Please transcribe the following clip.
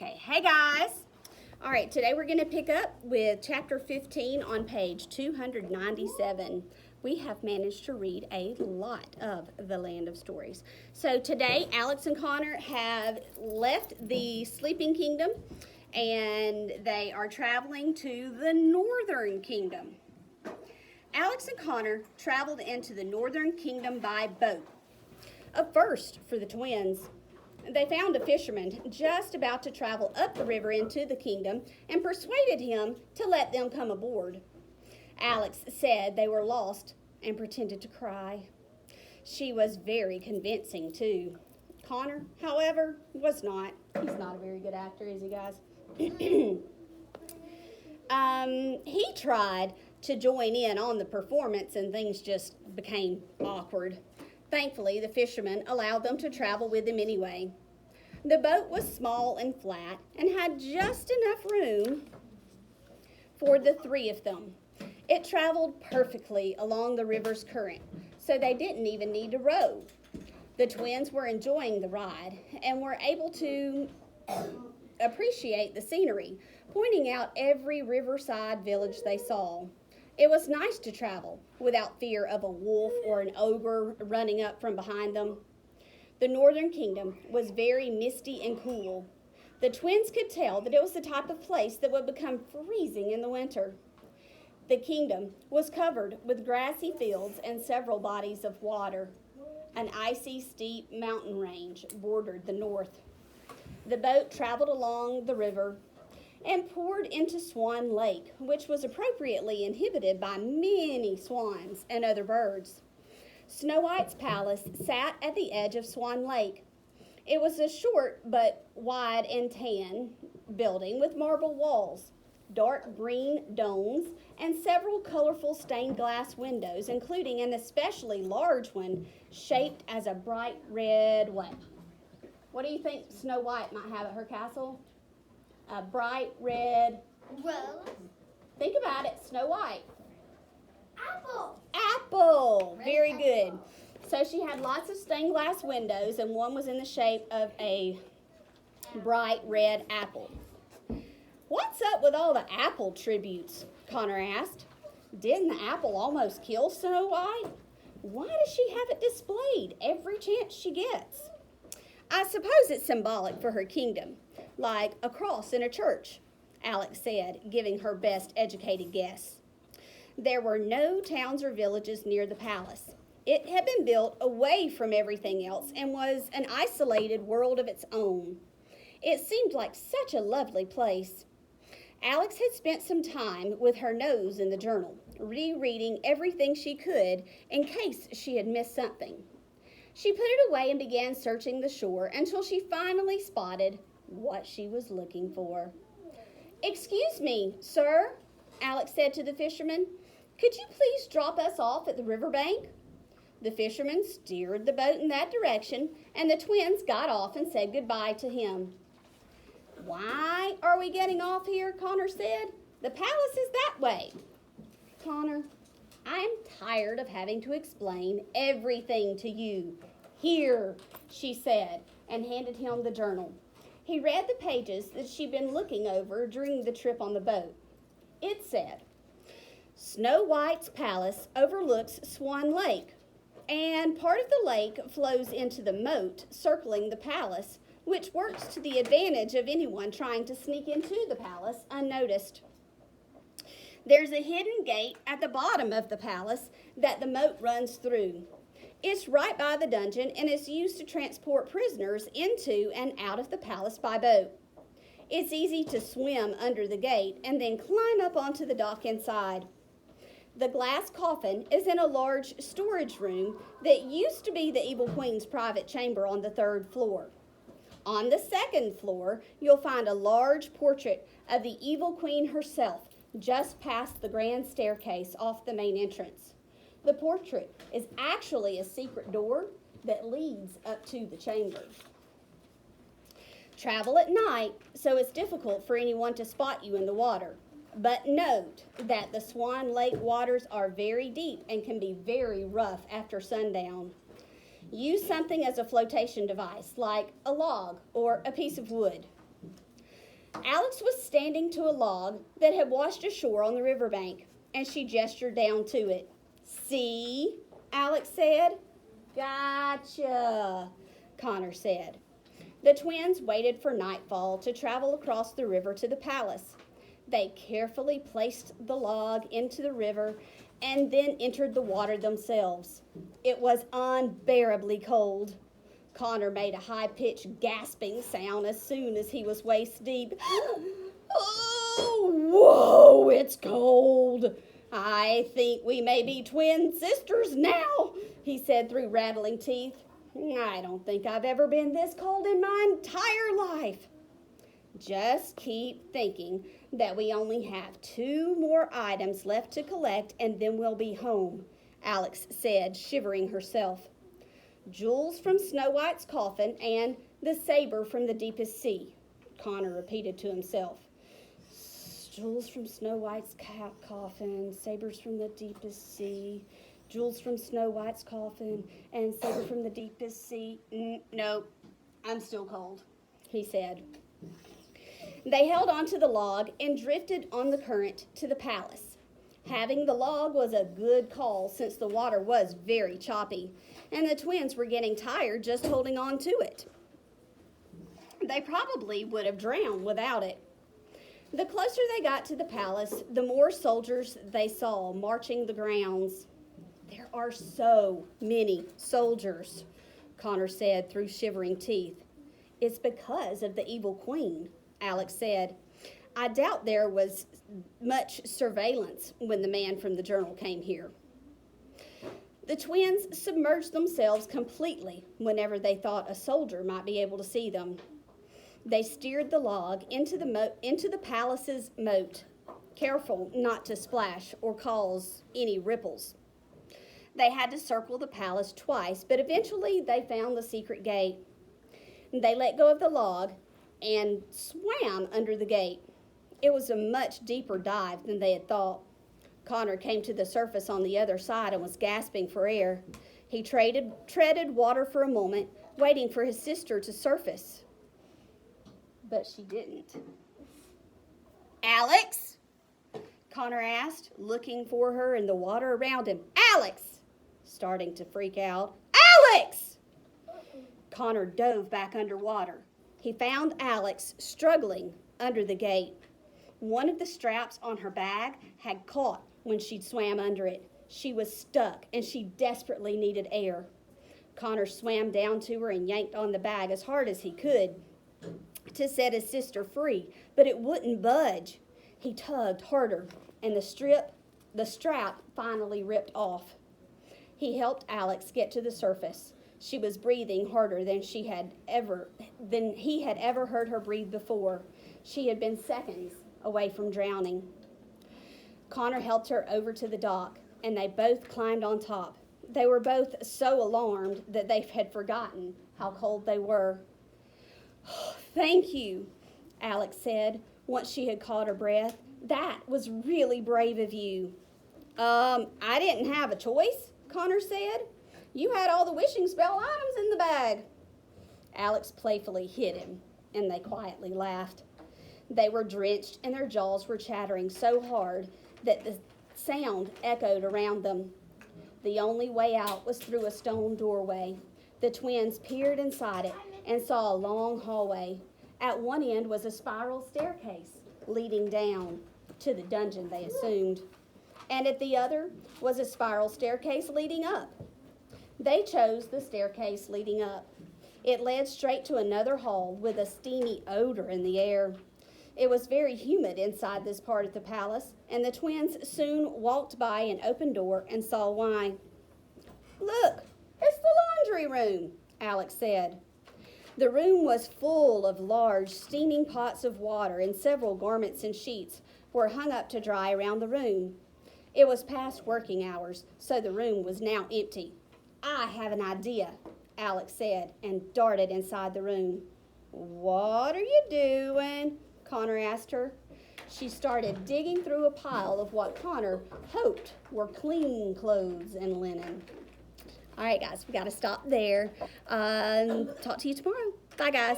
Okay, hey guys. All right, today we're going to pick up with chapter 15 on page 297. We have managed to read a lot of The Land of Stories. So today, Alex and Connor have left the Sleeping Kingdom and they are traveling to the Northern Kingdom. Alex and Connor traveled into the Northern Kingdom by boat. A first for the twins. They found a fisherman just about to travel up the river into the kingdom and persuaded him to let them come aboard. Alex said they were lost and pretended to cry. She was very convincing, too. Connor, however, was not. He's not a very good actor, is he, guys? He tried to join in on the performance and things just became awkward. Thankfully, the fisherman allowed them to travel with him anyway. The boat was small and flat and had just enough room for the three of them. It traveled perfectly along the river's current, so they didn't even need to row. The twins were enjoying the ride and were able to appreciate the scenery, pointing out every riverside village they saw. It was nice to travel without fear of a wolf or an ogre running up from behind them. The Northern Kingdom was very misty and cool. The twins could tell that it was the type of place that would become freezing in the winter. The kingdom was covered with grassy fields and several bodies of water. An icy, steep mountain range bordered the north. The boat traveled along the river and poured into Swan Lake, which was appropriately inhabited by many swans and other birds. Snow White's palace sat at the edge of Swan Lake. It was a short but wide and tan building with marble walls, dark green domes, and several colorful stained glass windows, including an especially large one shaped as a bright red what? What do you think Snow White might have at her castle? A bright red Rose. Think about it, Snow White. Apple. Apple. Very good. So she had lots of stained glass windows, and one was in the shape of a bright red apple. What's up with all the apple tributes? Connor asked. Didn't the apple almost kill Snow White? Why does she have it displayed every chance she gets? I suppose it's symbolic for her kingdom, like a cross in a church, Alex said, giving her best educated guess. There were no towns or villages near the palace. It had been built away from everything else and was an isolated world of its own. It seemed like such a lovely place. Alex had spent some time with her nose in the journal, rereading everything she could in case she had missed something. She put it away and began searching the shore until she finally spotted what she was looking for. "Excuse me, sir," Alex said to the fisherman. "Could you please drop us off at the riverbank?" The fisherman steered the boat in that direction, and the twins got off and said goodbye to him. "Why are we getting off here?" Connor said. "The palace is that way." "Connor, I'm tired of having to explain everything to you. Here," she said, and handed him the journal. He read the pages that she'd been looking over during the trip on the boat. It said, Snow White's palace overlooks Swan Lake, and part of the lake flows into the moat circling the palace, which works to the advantage of anyone trying to sneak into the palace unnoticed. There's a hidden gate at the bottom of the palace that the moat runs through. It's right by the dungeon and is used to transport prisoners into and out of the palace by boat. It's easy to swim under the gate and then climb up onto the dock inside. The glass coffin is in a large storage room that used to be the Evil Queen's private chamber on the 3rd floor. On the 2nd floor, you'll find a large portrait of the Evil Queen herself, just past the grand staircase off the main entrance. The portrait is actually a secret door that leads up to the chamber. Travel at night, so it's difficult for anyone to spot you in the water. But note that the Swan Lake waters are very deep and can be very rough after sundown. Use something as a flotation device, like a log or a piece of wood. Alex was standing to a log that had washed ashore on the riverbank, and she gestured down to it. "See?" Alex said. "Gotcha," Connor said. The twins waited for nightfall to travel across the river to the palace. They carefully placed the log into the river and then entered the water themselves. It was unbearably cold. Connor made a high-pitched gasping sound as soon as he was waist deep. "Oh, whoa, it's cold. I think we may be twin sisters now," he said through rattling teeth. "I don't think I've ever been this cold in my entire life." "Just keep thinking that we only have 2 more items left to collect and then we'll be home," Alex said, shivering herself. "Jewels from Snow White's coffin and the saber from the deepest sea," Connor repeated to himself. "Jewels from Snow White's coffin, sabers from the deepest sea, jewels from Snow White's coffin, and saber from the deepest sea. No, I'm still cold," he said. They held onto the log and drifted on the current to the palace. Having the log was a good call since the water was very choppy, and the twins were getting tired just holding on to it. They probably would have drowned without it. The closer they got to the palace, the more soldiers they saw marching the grounds. "There are so many soldiers," Connor said through shivering teeth. "It's because of the evil queen," Alex said. "I doubt there was much surveillance when the man from the journal came here." The twins submerged themselves completely whenever they thought a soldier might be able to see them. They steered the log into the palace's moat, careful not to splash or cause any ripples. They had to circle the palace twice, but eventually they found the secret gate. They let go of the log and swam under the gate. It was a much deeper dive than they had thought. Connor came to the surface on the other side and was gasping for air. He treaded water for a moment, waiting for his sister to surface. But she didn't. "Alex?" Connor asked, looking for her in the water around him. "Alex!" Starting to freak out. "Alex!" Connor dove back underwater. He found Alex struggling under the gate. One of the straps on her bag had caught when she swam under it. She was stuck and she desperately needed air. Connor swam down to her and yanked on the bag as hard as he could to set his sister free, but it wouldn't budge. He tugged harder and the strap finally ripped off. He helped Alex get to the surface. She was breathing harder than he had ever heard her breathe before. She had been seconds away from drowning. Connor helped her over to the dock, and they both climbed on top. They were both so alarmed that they had forgotten how cold they were. "Thank you," Alex said once she had caught her breath. "That was really brave of you." I didn't have a choice," Connor said. "You had all the wishing spell items in the bag." Alex playfully hit him, and they quietly laughed. They were drenched and their jaws were chattering so hard that the sound echoed around them. The only way out was through a stone doorway. The twins peered inside it and saw a long hallway. At one end was a spiral staircase leading down to the dungeon they assumed, and at the other was a spiral staircase leading up. They chose the staircase leading up. It led straight to another hall with a steamy odor in the air. It was very humid inside this part of the palace, and the twins soon walked by an open door and saw why. "Look, it's the laundry room," Alex said. The room was full of large, steaming pots of water, and several garments and sheets were hung up to dry around the room. It was past working hours, so the room was now empty. "I have an idea," Alex said, and darted inside the room. "What are you doing?" Connor asked her. She started digging through a pile of what Connor hoped were clean clothes and linen. All right, guys, we got to stop there. Talk to you tomorrow. Bye, guys.